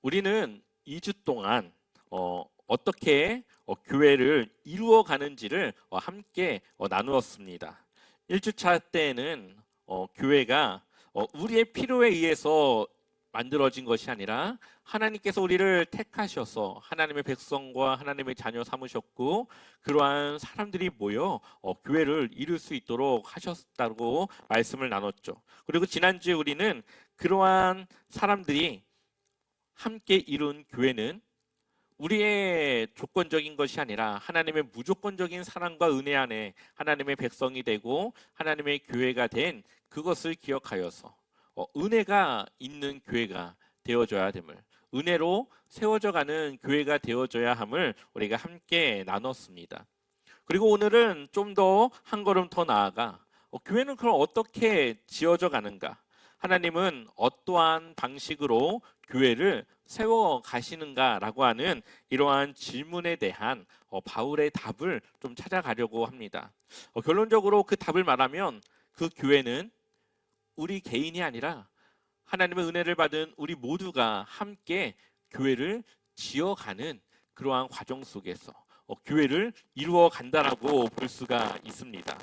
우리는 2주 동안 어떻게 교회를 이루어 가는지를 함께 나누었습니다. 1주차 때에는 교회가 우리의 필요에 의해서 만들어진 것이 아니라 하나님께서 우리를 택하셔서 하나님의 백성과 하나님의 자녀 삼으셨고 그러한 사람들이 모여 교회를 이룰 수 있도록 하셨다고 말씀을 나눴죠. 그리고 지난주에 우리는 그러한 사람들이 함께 이룬 교회는 우리의 조건적인 것이 아니라 하나님의 무조건적인 사랑과 은혜 안에 하나님의 백성이 되고 하나님의 교회가 된 그것을 기억하여서 은혜가 있는 교회가 되어져야 됨을, 은혜로 세워져 가는 교회가 되어져야 함을 우리가 함께 나눴습니다. 그리고 오늘은 좀 더 한 걸음 더 나아가 교회는 그럼 어떻게 지어져 가는가? 하나님은 어떠한 방식으로 교회를 세워 가시는가라고 하는 이러한 질문에 대한 바울의 답을 좀 찾아가려고 합니다. 결론적으로 그 답을 말하면 그 교회는 우리 개인이 아니라 하나님의 은혜를 받은 우리 모두가 함께 교회를 지어가는 그러한 과정 속에서 교회를 이루어 간다라고 볼 수가 있습니다.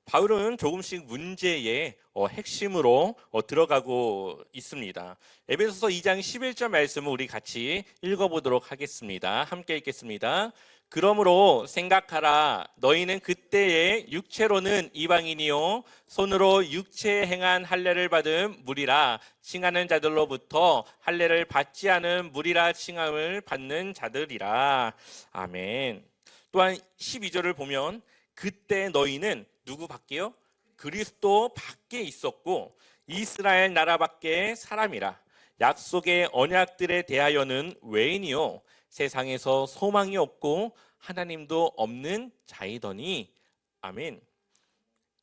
바울은 조금씩 문제의 핵심으로 들어가고 있습니다. 에베소서 2장 11절 말씀을 우리 같이 읽어보도록 하겠습니다. 함께 읽겠습니다. 그러므로 생각하라. 너희는 그때의 육체로는 이방인이요 손으로 육체에 행한 할례를 받은 무리라 칭하는 자들로부터 할례를 받지 않은 무리라 칭함을 받는 자들이라. 아멘. 또한 12절을 보면 그때 너희는 누구 밖에요? 그리스도 밖에 있었고 이스라엘 나라 밖에 사람이라. 약속의 언약들에 대하여는 외인이요 세상에서 소망이 없고 하나님도 없는 자이더니. 아멘.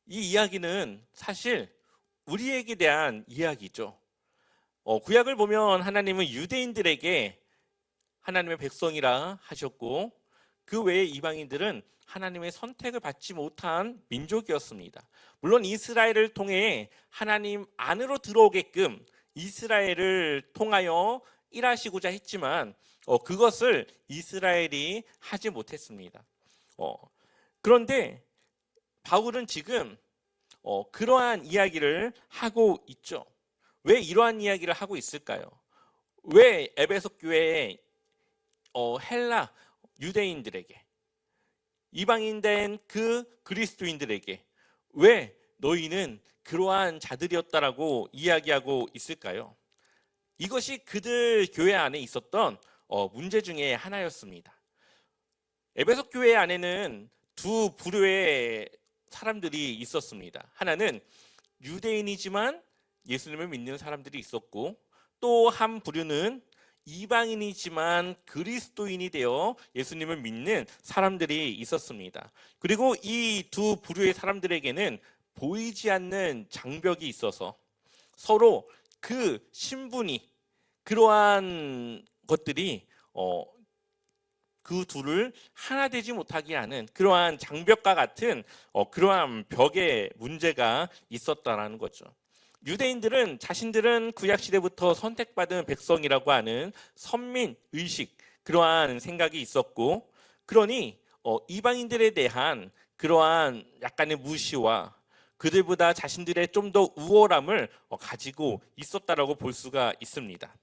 이 이야기는 사실 우리에게 대한 이야기죠. 구약을 보면 하나님은 유대인들에게 하나님의 백성이라 하셨고 그 외에 이방인들은 하나님의 선택을 받지 못한 민족이었습니다. 물론 이스라엘을 통해 하나님 안으로 들어오게끔 이스라엘을 통하여 일하시고자 했지만 그것을 이스라엘이 하지 못했습니다. 그런데 바울은 지금 그러한 이야기를 하고 있죠. 왜 이러한 이야기를 하고 있을까요? 왜 에베소 교회의 헬라 유대인들에게 이방인된 그 그리스도인들에게 왜 너희는 그러한 자들이었다라고 이야기하고 있을까요? 이것이 그들 교회 안에 있었던 문제 중에 하나였습니다. 에베소 교회 안에는 두 부류의 사람들이 있었습니다. 하나는 유대인이지만 예수님을 믿는 사람들이 있었고 또 한 부류는 이방인이지만 그리스도인이 되어 예수님을 믿는 사람들이 있었습니다. 그리고 이 두 부류의 사람들에게는 보이지 않는 장벽이 있어서 서로 그 신분이 그러한 것들이 그 둘을 하나 되지 못하게 하는 그러한 장벽과 같은 그러한 벽의 문제가 있었다라는 거죠. 유대인들은 자신들은 구약시대부터 선택받은 백성이라고 하는 선민의식 그러한 생각이 있었고 그러니 이방인들에 대한 그러한 약간의 무시와 그들보다 자신들의 좀 더 우월함을 가지고 있었다라고 볼 수가 있습니다.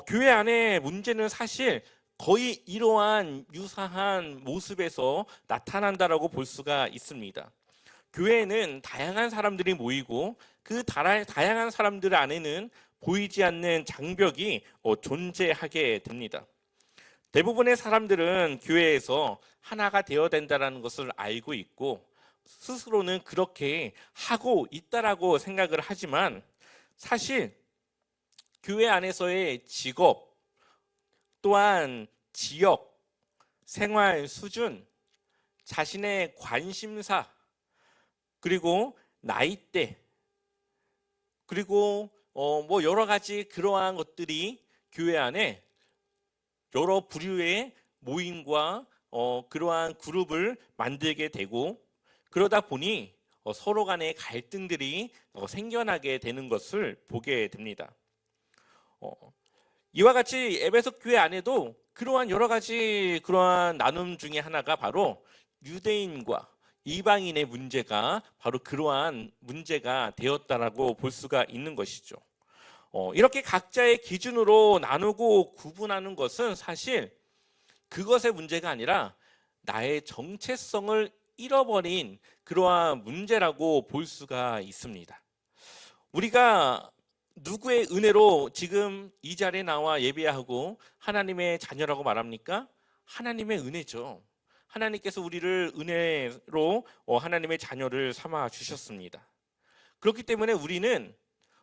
교회 안에 문제는 사실 거의 이러한 유사한 모습에서 나타난다라고 볼 수가 있습니다. 교회에는 다양한 사람들이 모이고 그 다양한 사람들 안에는 보이지 않는 장벽이 존재하게 됩니다. 대부분의 사람들은 교회에서 하나가 되어야 된다는 것을 알고 있고 스스로는 그렇게 하고 있다라고 생각을 하지만 사실 교회 안에서의 직업 또한 지역, 생활 수준, 자신의 관심사 그리고 나이대 그리고 뭐 여러 가지 그러한 것들이 교회 안에 여러 부류의 모임과 그러한 그룹을 만들게 되고 그러다 보니 서로 간의 갈등들이 생겨나게 되는 것을 보게 됩니다. 이와 같이 에베소 교회 안에도 그러한 여러 가지 그러한 나눔 중에 하나가 바로 유대인과 이방인의 문제가 바로 그러한 문제가 되었다라고 볼 수가 있는 것이죠. 이렇게 각자의 기준으로 나누고 구분하는 것은 사실 그것의 문제가 아니라 나의 정체성을 잃어버린 그러한 문제라고 볼 수가 있습니다. 우리가 누구의 은혜로 지금 이 자리에 나와 예배하고 하나님의 자녀라고 말합니까? 하나님의 은혜죠. 하나님께서 우리를 은혜로 하나님의 자녀를 삼아 주셨습니다. 그렇기 때문에 우리는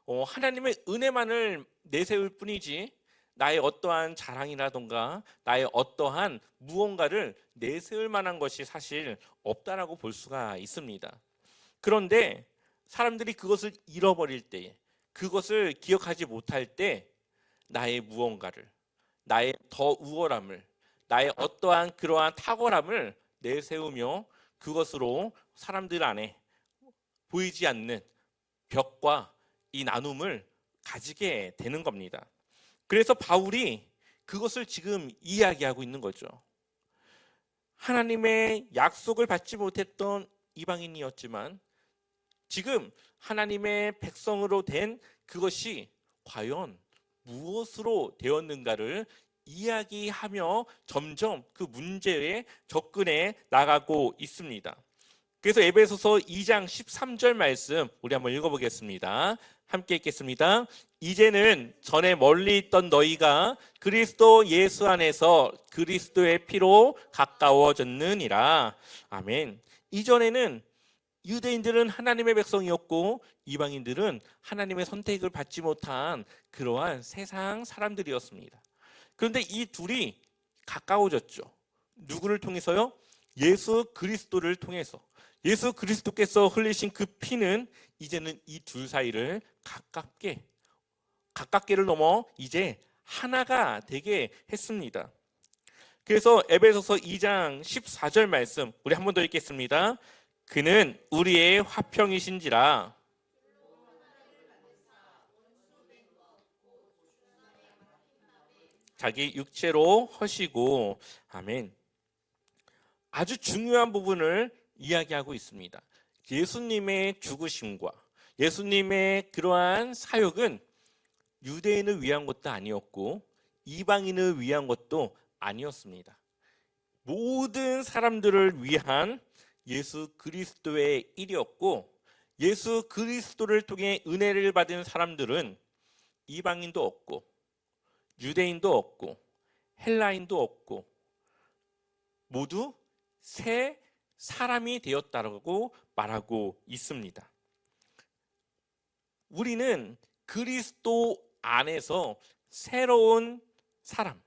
하나님의 은혜만을 내세울 뿐이지 나의 어떠한 자랑이라던가 나의 어떠한 무언가를 내세울 만한 것이 사실 없다라고 볼 수가 있습니다. 그런데 사람들이 그것을 잃어버릴 때, 그것을 기억하지 못할 때 나의 무언가를, 나의 더 우월함을, 나의 어떠한 그러한 탁월함을 내세우며 그것으로 사람들 안에 보이지 않는 벽과 이 나눔을 가지게 되는 겁니다. 그래서 바울이 그것을 지금 이야기하고 있는 거죠. 하나님의 약속을 받지 못했던 이방인이었지만 지금 하나님의 백성으로 된 그것이 과연 무엇으로 되었는가를 이야기하며 점점 그 문제에 접근해 나가고 있습니다. 그래서 에베소서 2장 13절 말씀 우리 한번 읽어보겠습니다. 함께 읽겠습니다. 이제는 전에 멀리 있던 너희가 그리스도 예수 안에서 그리스도의 피로 가까워졌느니라. 아멘. 이전에는 유대인들은 하나님의 백성이었고 이방인들은 하나님의 선택을 받지 못한 그러한 세상 사람들이었습니다. 그런데 이 둘이 가까워졌죠. 누구를 통해서요? 예수 그리스도를 통해서. 예수 그리스도께서 흘리신 그 피는 이제는 이 둘 사이를 가깝게를 넘어 이제 하나가 되게 했습니다. 그래서 에베소서 2장 14절 말씀 우리 한 번 더 읽겠습니다. 그는 우리의 화평이신지라. 자기 육체로 허시고. 아멘. 아주 중요한 부분을 이야기하고 있습니다. 예수님의 죽으심과 예수님의 그러한 사역은 유대인을 위한 것도 아니었고 이방인을 위한 것도 아니었습니다. 모든 사람들을 위한 예수 그리스도의 일이었고 예수 그리스도를 통해 은혜를 받은 사람들은 이방인도 없고 유대인도 없고 헬라인도 없고 모두 새 사람이 되었다고 말하고 있습니다. 우리는 그리스도 안에서 새로운 사람,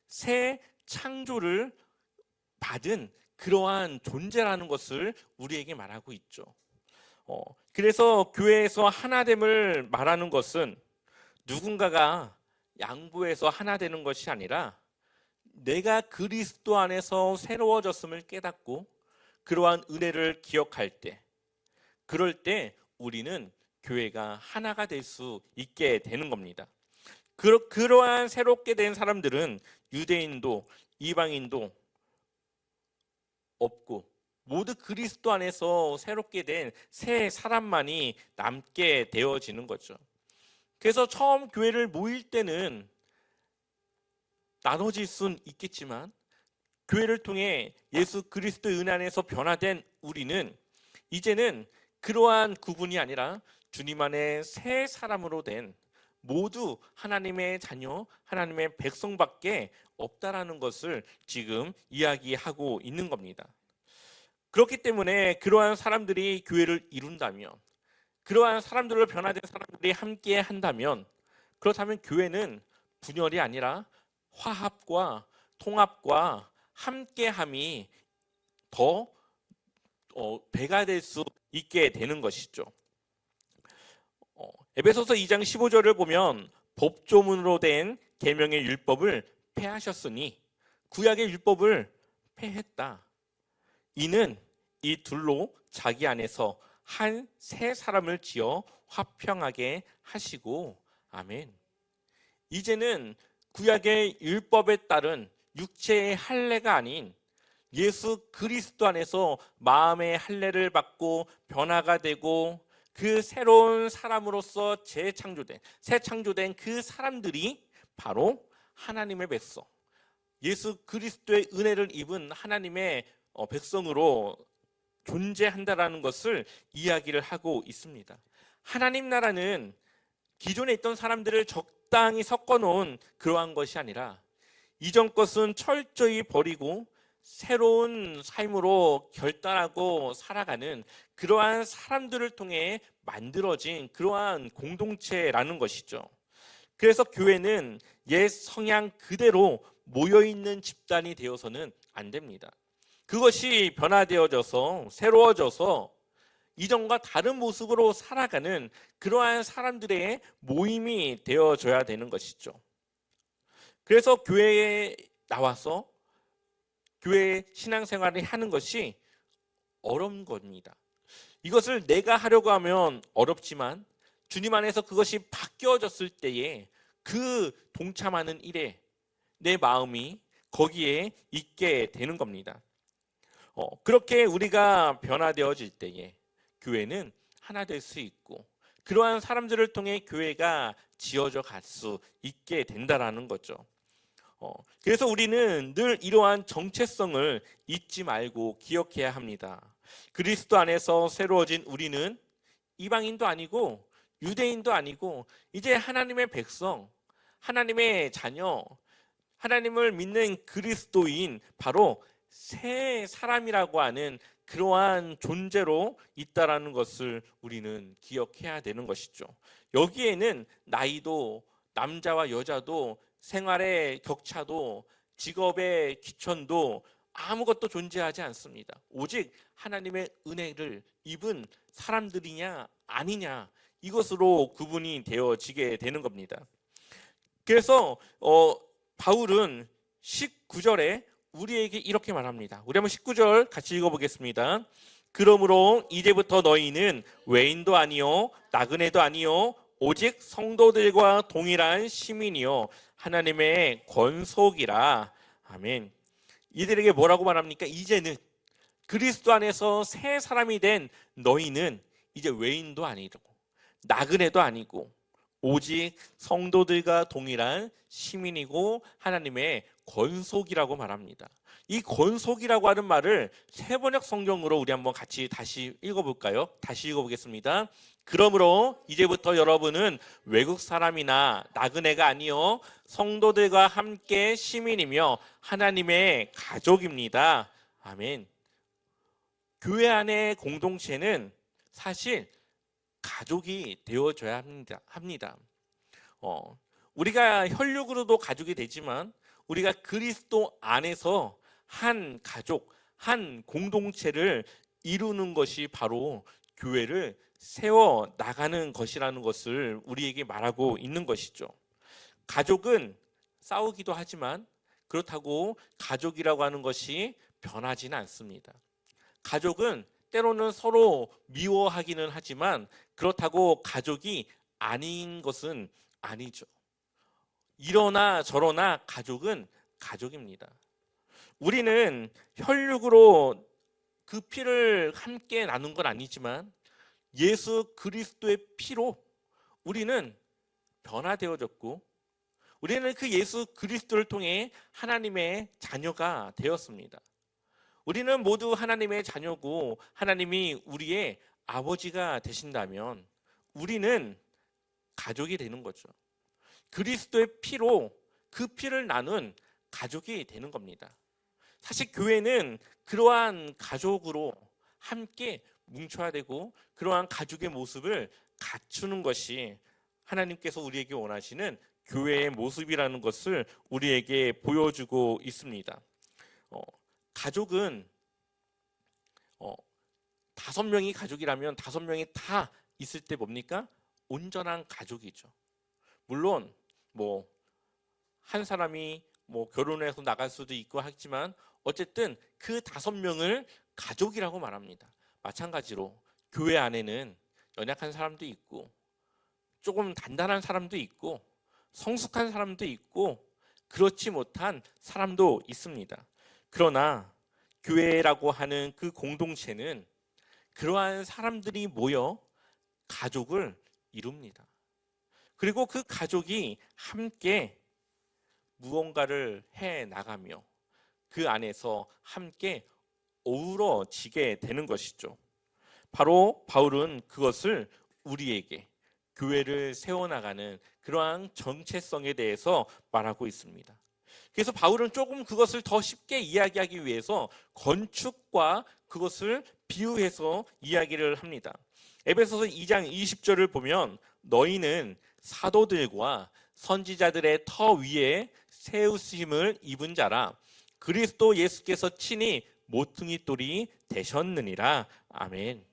새 창조를 받은 그러한 존재라는 것을 우리에게 말하고 있죠. 그래서 교회에서 하나됨을 말하는 것은 누군가가 양보해서 하나 되는 것이 아니라 내가 그리스도 안에서 새로워졌음을 깨닫고 그러한 은혜를 기억할 때, 그럴 때 우리는 교회가 하나가 될 수 있게 되는 겁니다. 그러한 새롭게 된 사람들은 유대인도 이방인도 없고 모두 그리스도 안에서 새롭게 된 새 사람만이 남게 되어지는 거죠. 그래서 처음 교회를 모일 때는 나눠질 수는 있겠지만 교회를 통해 예수 그리스도의 은혜 안에서 변화된 우리는 이제는 그러한 구분이 아니라 주님 안에 새 사람으로 된 모두 하나님의 자녀, 하나님의 백성밖에 없다라는 것을 지금 이야기하고 있는 겁니다. 그렇기 때문에 그러한 사람들이 교회를 이룬다면, 그러한 사람들로 변화된 사람들이 함께 한다면, 그렇다면 교회는 분열이 아니라 화합과 통합과 함께함이 더 배가 될 수 있게 되는 것이죠. 에베소서 2장 15절을 보면 법조문으로 된 계명의 율법을 폐하셨으니 구약의 율법을 폐했다. 이는 이 둘로 자기 안에서 한 새 사람을 지어 화평하게 하시고. 아멘. 이제는 구약의 율법에 따른 육체의 할례가 아닌 예수 그리스도 안에서 마음의 할례를 받고 변화가 되고 그 새로운 사람으로서 재창조된 새 창조된 그 사람들이 바로 하나님의 백성, 예수 그리스도의 은혜를 입은 하나님의 백성으로 존재한다라는 것을 이야기를 하고 있습니다. 하나님 나라는 기존에 있던 사람들을 적당히 섞어놓은 그러한 것이 아니라 이전 것은 철저히 버리고 새로운 삶으로 결단하고 살아가는 그러한 사람들을 통해 만들어진 그러한 공동체라는 것이죠. 그래서 교회는 옛 성향 그대로 모여있는 집단이 되어서는 안 됩니다. 그것이 변화되어져서 새로워져서 이전과 다른 모습으로 살아가는 그러한 사람들의 모임이 되어져야 되는 것이죠. 그래서 교회에 나와서 교회 신앙생활을 하는 것이 어려운 겁니다. 이것을 내가 하려고 하면 어렵지만 주님 안에서 그것이 바뀌어졌을 때에 그 동참하는 일에 내 마음이 거기에 있게 되는 겁니다. 그렇게 우리가 변화되어질 때에 교회는 하나 될 수 있고 그러한 사람들을 통해 교회가 지어져 갈 수 있게 된다라는 거죠. 그래서 우리는 늘 이러한 정체성을 잊지 말고 기억해야 합니다. 그리스도 안에서 새로워진 우리는 이방인도 아니고 유대인도 아니고 이제 하나님의 백성, 하나님의 자녀, 하나님을 믿는 그리스도인, 바로 새 사람이라고 하는 그러한 존재로 있다라는 것을 우리는 기억해야 되는 것이죠. 여기에는 나이도 남자와 여자도 생활의 격차도 직업의 귀천도 아무것도 존재하지 않습니다. 오직 하나님의 은혜를 입은 사람들이냐 아니냐, 이것으로 구분이 되어지게 되는 겁니다. 그래서 바울은 19절에 우리에게 이렇게 말합니다. 우리 한번 19절 같이 읽어보겠습니다. 그러므로 이제부터 너희는 외인도 아니요 나그네도 아니요 오직 성도들과 동일한 시민이요 하나님의 권속이라. 아멘. 이들에게 뭐라고 말합니까? 이제는 그리스도 안에서 새 사람이 된 너희는 이제 외인도 아니고 나그네도 아니고 오직 성도들과 동일한 시민이고 하나님의 권속이라고 말합니다. 이 권속이라고 하는 말을 세번역 성경으로 우리 한번 같이 다시 읽어볼까요? 다시 읽어보겠습니다. 그러므로 이제부터 여러분은 외국 사람이나 나그네가 아니요 성도들과 함께 시민이며 하나님의 가족입니다. 아멘. 교회 안의 공동체는 사실 가족이 되어줘야 합니다. 우리가 혈육으로도 가족이 되지만 우리가 그리스도 안에서 한 가족, 한 공동체를 이루는 것이 바로 교회를 세워 나가는 것이라는 것을 우리에게 말하고 있는 것이죠. 가족은 싸우기도 하지만 그렇다고 가족이라고 하는 것이 변하지는 않습니다. 가족은 때로는 서로 미워하기는 하지만 그렇다고 가족이 아닌 것은 아니죠. 이러나 저러나 가족은 가족입니다. 우리는 혈육으로 그 피를 함께 나눈 건 아니지만 예수 그리스도의 피로 우리는 변화되어졌고 우리는 그 예수 그리스도를 통해 하나님의 자녀가 되었습니다. 우리는 모두 하나님의 자녀고 하나님이 우리의 아버지가 되신다면 우리는 가족이 되는 거죠. 그리스도의 피로 그 피를 나눈 가족이 되는 겁니다. 사실 교회는 그러한 가족으로 함께 뭉쳐야 되고 그러한 가족의 모습을 갖추는 것이 하나님께서 우리에게 원하시는 교회의 모습이라는 것을 우리에게 보여주고 있습니다. 가족은 5명이 가족이라면 5명이 다 있을 때 뭡니까? 온전한 가족이죠. 물론 한 사람이 결혼해서 나갈 수도 있고 하지만 어쨌든 그 5명을 가족이라고 말합니다. 마찬가지로 교회 안에는 연약한 사람도 있고 조금 단단한 사람도 있고 성숙한 사람도 있고 그렇지 못한 사람도 있습니다. 그러나 교회라고 하는 그 공동체는 그러한 사람들이 모여 가족을 이룹니다. 그리고 그 가족이 함께 무언가를 해 나가며 그 안에서 함께 어우러지게 되는 것이죠. 바로 바울은 그것을 우리에게 교회를 세워나가는 그러한 정체성에 대해서 말하고 있습니다. 그래서 바울은 조금 그것을 더 쉽게 이야기하기 위해서 건축과 그것을 비유해서 이야기를 합니다. 에베소서 2장 20절을 보면 너희는 사도들과 선지자들의 터 위에 세우심을 입은 자라 그리스도 예수께서 친히 모퉁이 돌이 되셨느니라. 아멘.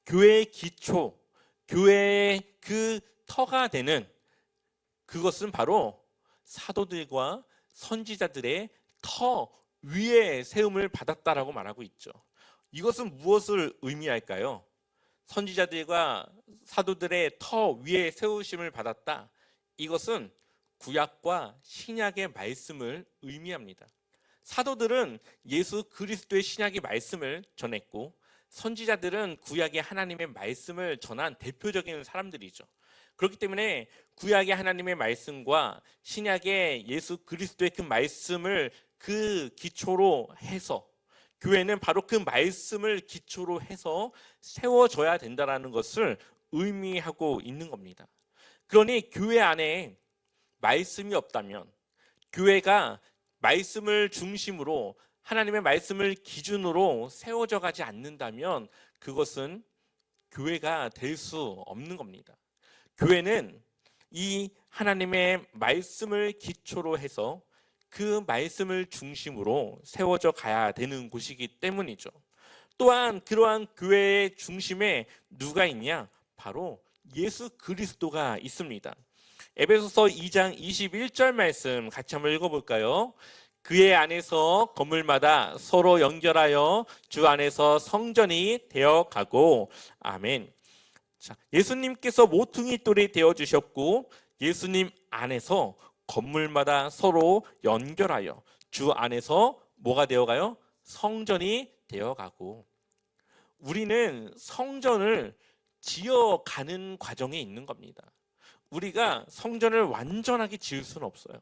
교회의 기초, 교회의 그 터가 되는 그것은 바로 사도들과 선지자들의 터 위에 세움을 받았다라고 말하고 있죠. 이것은 무엇을 의미할까요? 선지자들과 사도들의 터 위에 세우심을 받았다. 이것은 구약과 신약의 말씀을 의미합니다. 사도들은 예수 그리스도의 신약의 말씀을 전했고 선지자들은 구약의 하나님의 말씀을 전한 대표적인 사람들이죠. 그렇기 때문에 구약의 하나님의 말씀과 신약의 예수 그리스도의 그 말씀을 그 기초로 해서 교회는 바로 그 말씀을 기초로 해서 세워져야 된다는 것을 의미하고 있는 겁니다. 그러니 교회 안에 말씀이 없다면 교회가 말씀을 중심으로 하나님의 말씀을 기준으로 세워져 가지 않는다면 그것은 교회가 될 수 없는 겁니다. 교회는 이 하나님의 말씀을 기초로 해서 그 말씀을 중심으로 세워져 가야 되는 곳이기 때문이죠. 또한 그러한 교회의 중심에 누가 있냐? 바로 예수 그리스도가 있습니다. 에베소서 2장 21절 말씀 같이 한번 읽어볼까요? 그의 안에서 건물마다 서로 연결하여 주 안에서 성전이 되어가고 아멘. 자, 예수님께서 모퉁이 돌이 되어주셨고 예수님 안에서 건물마다 서로 연결하여 주 안에서 뭐가 되어가요? 성전이 되어가고 우리는 성전을 지어가는 과정에 있는 겁니다. 우리가 성전을 완전하게 지을 수는 없어요.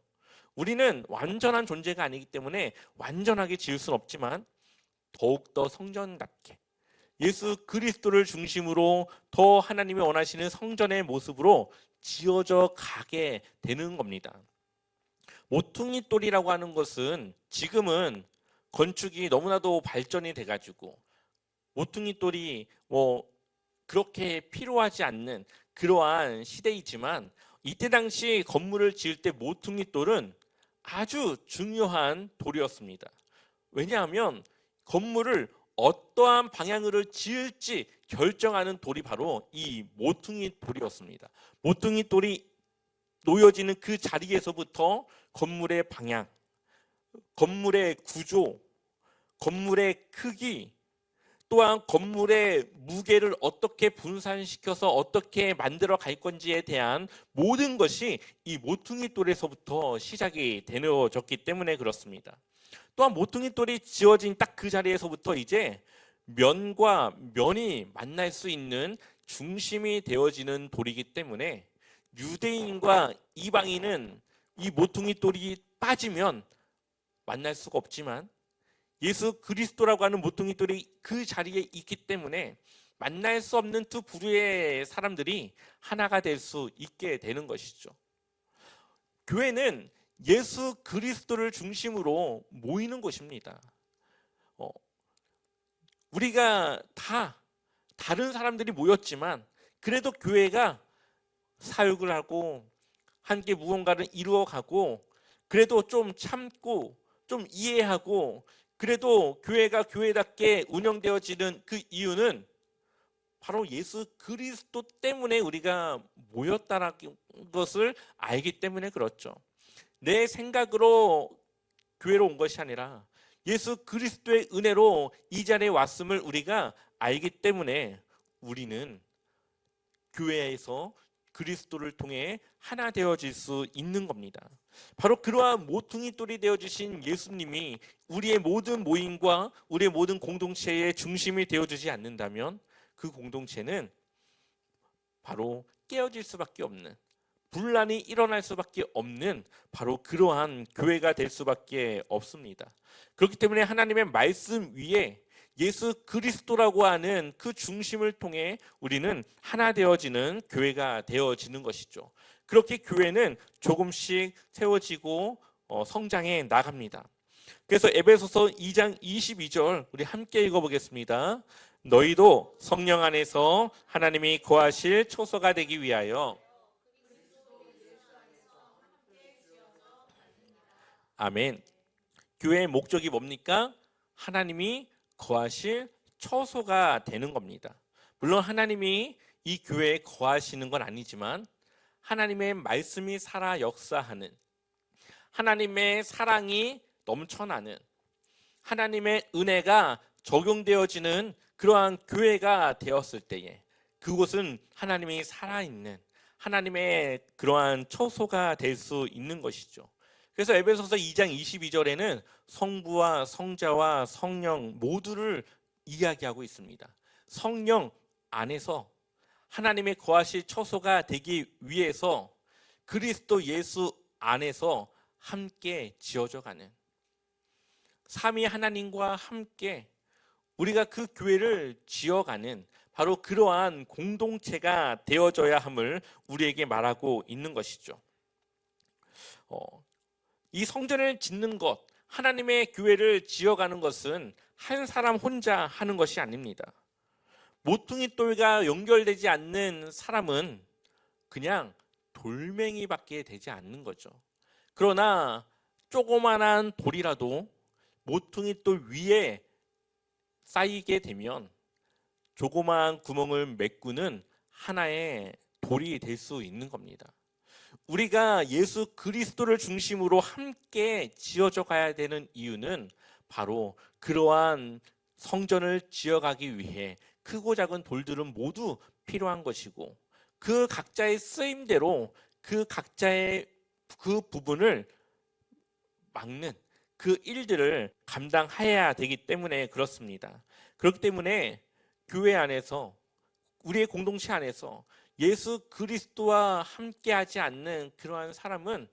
우리는 완전한 존재가 아니기 때문에 완전하게 지을 수는 없지만 더욱더 성전답게 예수 그리스도를 중심으로 더 하나님이 원하시는 성전의 모습으로 지어져 가게 되는 겁니다. 모퉁이 돌이라고 하는 것은 지금은 건축이 너무나도 발전이 돼가지고 모퉁이 돌이 그렇게 필요하지 않는 그러한 시대이지만 이때 당시 건물을 지을 때 모퉁이 돌은 아주 중요한 돌이었습니다. 왜냐하면 건물을 어떠한 방향으로 지을지 결정하는 돌이 바로 이 모퉁이 돌이었습니다. 모퉁이 돌이 놓여지는 그 자리에서부터 건물의 방향, 건물의 구조, 건물의 크기, 또한 건물의 무게를 어떻게 분산시켜서 어떻게 만들어 갈 건지에 대한 모든 것이 이 모퉁이 돌에서부터 시작이 되어졌기 때문에 그렇습니다. 또한 모퉁이 돌이 지어진 딱 그 자리에서부터 이제 면과 면이 만날 수 있는 중심이 되어지는 돌이기 때문에 유대인과 이방인은 이 모퉁이 돌이 빠지면 만날 수가 없지만 예수 그리스도라고 하는 모퉁이 돌이 그 자리에 있기 때문에 만날 수 없는 두 부류의 사람들이 하나가 될 수 있게 되는 것이죠. 교회는 예수 그리스도를 중심으로 모이는 곳입니다. 우리가 다 다른 사람들이 모였지만 그래도 교회가 사역을 하고 함께 무언가를 이루어가고 그래도 좀 참고 좀 이해하고 그래도 교회가 교회답게 운영되어지는 그 이유는 바로 예수 그리스도 때문에 우리가 모였다는 것을 알기 때문에 그렇죠. 내 생각으로 교회로 온 것이 아니라 예수 그리스도의 은혜로 이 자리에 왔음을 우리가 알기 때문에 우리는 교회에서 그리스도를 통해 하나 되어질 수 있는 겁니다. 바로 그러한 모퉁이 돌이 되어주신 예수님이 우리의 모든 모임과 우리의 모든 공동체의 중심이 되어주지 않는다면 그 공동체는 바로 깨어질 수밖에 없는, 분란이 일어날 수밖에 없는 바로 그러한 교회가 될 수밖에 없습니다. 그렇기 때문에 하나님의 말씀 위에 예수 그리스도라고 하는 그 중심을 통해 우리는 하나 되어지는 교회가 되어지는 것이죠. 그렇게 교회는 조금씩 세워지고 성장해 나갑니다. 그래서 에베소서 2장 22절 우리 함께 읽어보겠습니다. 너희도 성령 안에서 하나님이 거하실 초소가 되기 위하여 아멘. 교회의 목적이 뭡니까? 하나님이 거하실 처소가 되는 겁니다. 물론 하나님이 이 교회에 거하시는 건 아니지만 하나님의 말씀이 살아 역사하는, 하나님의 사랑이 넘쳐나는, 하나님의 은혜가 적용되어지는 그러한 교회가 되었을 때에 그곳은 하나님이 살아있는 하나님의 그러한 처소가 될 수 있는 것이죠. 그래서 에베소서 2장 22절에는 성부와 성자와 성령 모두를 이야기하고 있습니다. 성령 안에서 하나님의 거하실 처소가 되기 위해서 그리스도 예수 안에서 함께 지어져 가는, 삼위 하나님과 함께 우리가 그 교회를 지어가는 바로 그러한 공동체가 되어져야 함을 우리에게 말하고 있는 것이죠. 이 성전을 짓는 것, 하나님의 교회를 지어가는 것은 한 사람 혼자 하는 것이 아닙니다. 모퉁이 돌과 연결되지 않는 사람은 그냥 돌멩이밖에 되지 않는 거죠. 그러나 조그만한 돌이라도 모퉁이 돌 위에 쌓이게 되면 조그마한 구멍을 메꾸는 하나의 돌이 될 수 있는 겁니다. 우리가 예수 그리스도를 중심으로 함께 지어져 가야 되는 이유는 바로 그러한 성전을 지어가기 위해 크고 작은 돌들은 모두 필요한 것이고 그 각자의 쓰임대로 그 각자의 그 부분을 막는 그 일들을 감당해야 되기 때문에 그렇습니다. 그렇기 때문에 교회 안에서 우리의 공동체 안에서 예수 그리스도와 함께하지 않는 그러한 사람은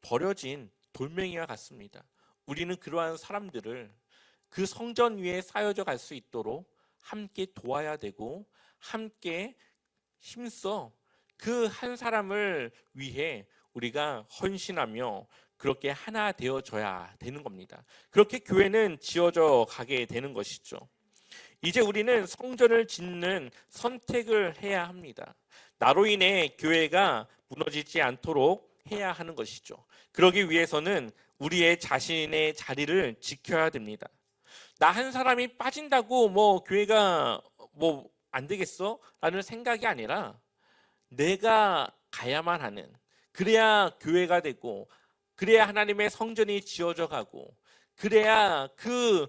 버려진 돌멩이와 같습니다. 우리는 그러한 사람들을 그 성전 위에 쌓여져 갈 수 있도록 함께 도와야 되고 함께 힘써 그 한 사람을 위해 우리가 헌신하며 그렇게 하나 되어져야 되는 겁니다. 그렇게 교회는 지어져 가게 되는 것이죠. 이제 우리는 성전을 짓는 선택을 해야 합니다. 나로 인해 교회가 무너지지 않도록 해야 하는 것이죠. 그러기 위해서는 우리의 자신의 자리를 지켜야 됩니다. 나 한 사람이 빠진다고 교회가 안 되겠어? 라는 생각이 아니라 내가 가야만 하는, 그래야 교회가 되고 그래야 하나님의 성전이 지어져 가고 그래야 그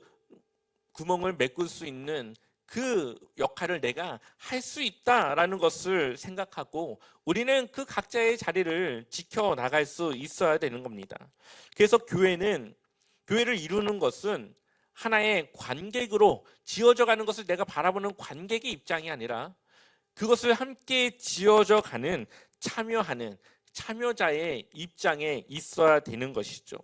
구멍을 메꿀 수 있는 그 역할을 내가 할 수 있다라는 것을 생각하고 우리는 그 각자의 자리를 지켜나갈 수 있어야 되는 겁니다. 그래서 교회를 이루는 것은 하나의 관객으로 지어져 가는 것을 내가 바라보는 관객의 입장이 아니라 그것을 함께 지어져 가는 참여하는 참여자의 입장에 있어야 되는 것이죠.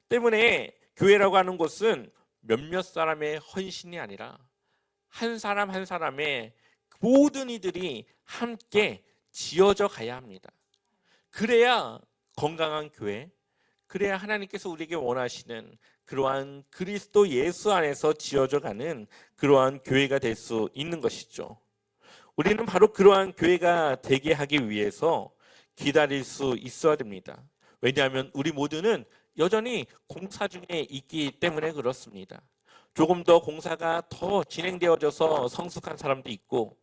때문에 교회라고 하는 것은 몇몇 사람의 헌신이 아니라 한 사람 한 사람의 모든 이들이 함께 지어져 가야 합니다. 그래야 건강한 교회, 그래야 하나님께서 우리에게 원하시는 그러한 그리스도 예수 안에서 지어져 가는 그러한 교회가 될 수 있는 것이죠. 우리는 바로 그러한 교회가 되게 하기 위해서 기다릴 수 있어야 됩니다. 왜냐하면 우리 모두는 여전히 공사 중에 있기 때문에 그렇습니다. 조금 더 공사가 더 진행되어져서 성숙한 사람도 있고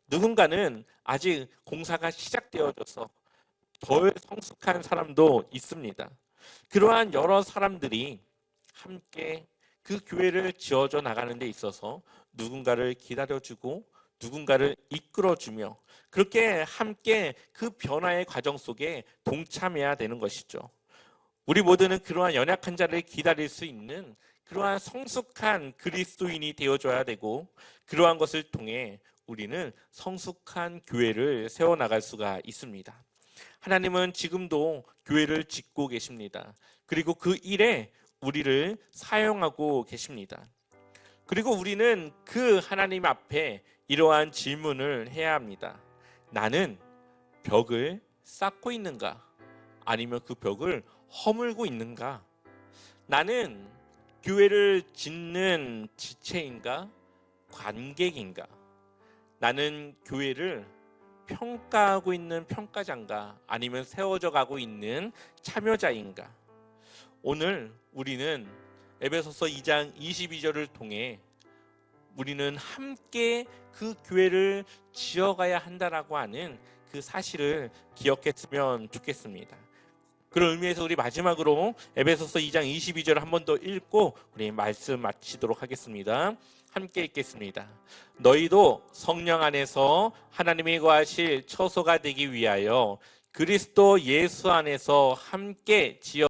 누군가는 아직 공사가 시작되어져서 덜 성숙한 사람도 있습니다. 그러한 여러 사람들이 함께 그 교회를 지어져 나가는 데 있어서 누군가를 기다려주고 누군가를 이끌어주며 그렇게 함께 그 변화의 과정 속에 동참해야 되는 것이죠. 우리 모두는 그러한 연약한 자를 기다릴 수 있는 그러한 성숙한 그리스도인이 되어줘야 되고, 그러한 것을 통해 우리는 성숙한 교회를 세워나갈 수가 있습니다. 하나님은 지금도 교회를 짓고 계십니다. 그리고 그 일에 우리를 사용하고 계십니다. 그리고 우리는 그 하나님 앞에 이러한 질문을 해야 합니다. 나는 벽을 쌓고 있는가? 아니면 그 벽을 허물고 있는가? 나는 교회를 짓는 지체인가? 관객인가? 나는 교회를 평가하고 있는 평가자인가? 아니면 세워져 가고 있는 참여자인가? 오늘 우리는 에베소서 2장 22절을 통해 우리는 함께 그 교회를 지어가야 한다라고 하는 그 사실을 기억했으면 좋겠습니다. 그런 의미에서 우리 마지막으로 에베소서 2장 22절 한 번 더 읽고 우리 말씀 마치도록 하겠습니다. 함께 읽겠습니다. 너희도 성령 안에서 하나님이 거하실 처소가 되기 위하여 그리스도 예수 안에서 함께 지어